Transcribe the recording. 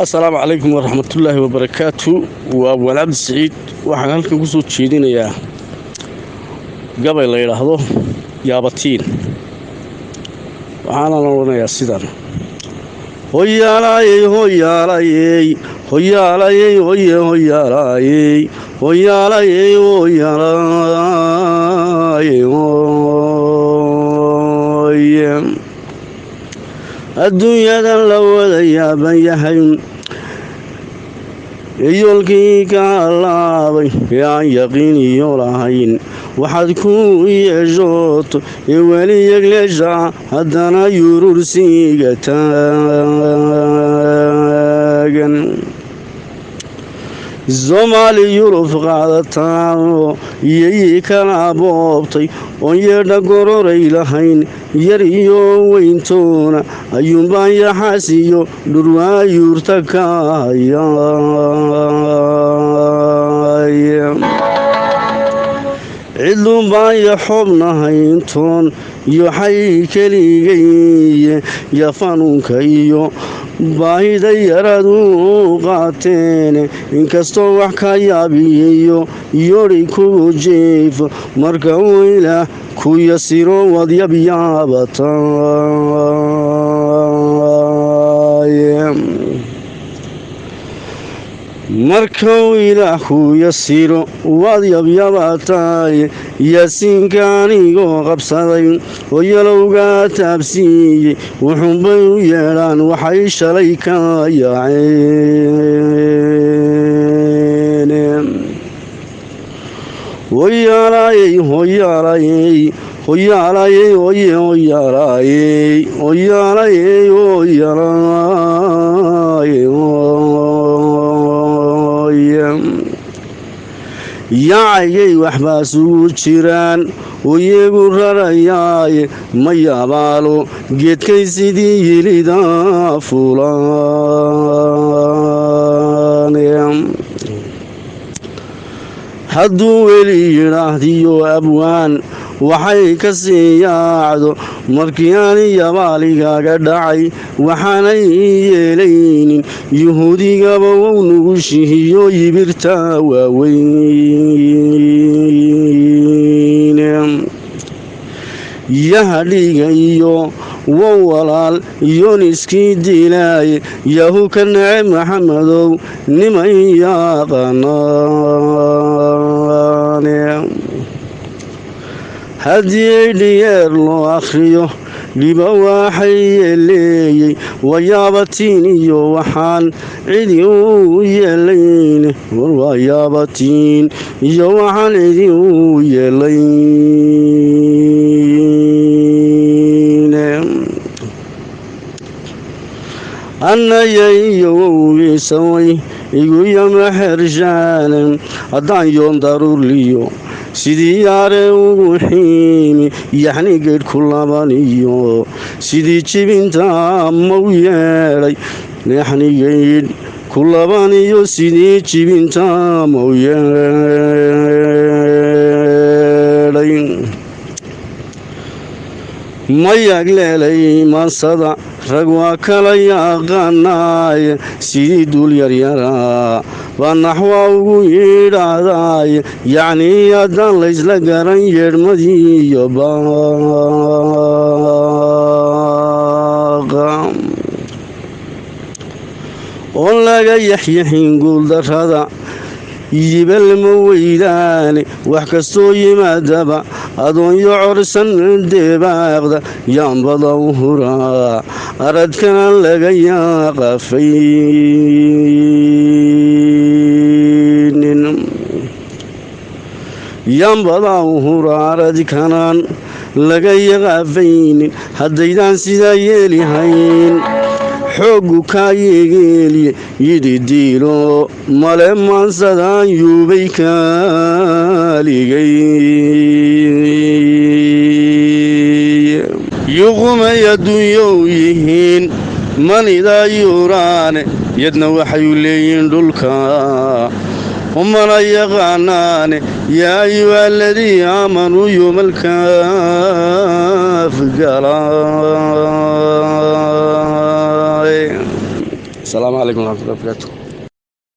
السلام عليكم ورحمة الله وبركاته وأول عبد السعيد waxaan halkan ku soo jeedinayaa gabay la yiraahdo yaabatiin waxaan oranayaa sidan hoyaalayey hoyaalayey hoyaalayey hoyaalayey hoyaalayey hoyaalayey adduunyadan la wada yaaban yahay yoolkii ka halaabay ee aan yaqiin iyo lahayn waxaad ku yeeshooto ee weli yegleesha haddana yurursiga taagan Somali Yuruf qaadataan iyay kala boobtay oo yeedha gororay lahayn yar iyo weyntoona ayuunbaan yaxaasiyo dhurwaayuurta ka hayaan cidlun baan yaxobnahayntoon iyo xay keligay yafanuunka iyo baahida yaradu qaateen inkastoo wax ka yaabiyo yori kugu jiifo marka uu ilaah ku yasiro wadyabyaabatan marka uu ilaah ku yasiro wadyabyaabatan yaasiinka anigoo qabsaday oo yalowga taabsiiyey wuxuunbay u yeedhaan waxay shalay ka yaaceen hoyaalayey hoyaalayey hoyaalayey hoyaalayey hoyaalayey hoyaalayey yaacayay waxbaa sugu jiraan oo iyagu rarayaaye ma yaabaalo geedkay sidii yilida fulaan hadduu weli yidhaahdiyo abwaan waxay ka sii yaacdo markii aan yabaaligaga dhacay waxaanay yeelaynin yuhuudigaba wow nugushihiyo yibirta waaweyn yahadhiga iyo wow walaal yooniskii dilaaye yahu ka nace maxamedow niman yaqaanaan haddii ay dhiyeer loo akhriyo dhiba waxay yeeleeyey wayaabatiin iyo waxaan cidi u yeelayn war wayaabatiin iyo waxaan cidi u yeelayn annaya iyo wowgiisaway igu yama xershaalen haddaan yoon daruurliyo sidii yaare ugu xiimi yaxni geedh ku labaniyo sidii jibinta mau yeedhay yaxni geedh ku labaniyo sidii jibinta mau yeedhay mayag leelay mansada rag waa kala yaqaanaaye sidii duul yaryaraa baa naxwa ugu yidhaahdaay yacnii haddaan laysla garan yeedhmadii iyo baaqa oo laga yaxyaxin guuldarrada yibalma weydaane wax kastoo yimaadaba adoonyo corsan deebaaqda yaanbada u huraa aradkana laga yaaqafaynin yaanbada u huraa aradkanaan laga yaqaafaynin haddaydaan sidaa yeelihayn xooggu kaa yeegeeliye yidhi diilo male maansadaan yuubay kaaligay yuqumay adduunyow yihiin manidaa yuuraane yadna waxay u leeyihiin dhulka umana yaqaanaane yaa ayuha aladii aamanuu yuumalkaaf gala asalaamu calaykum waraxmatullahi wabarakaatu.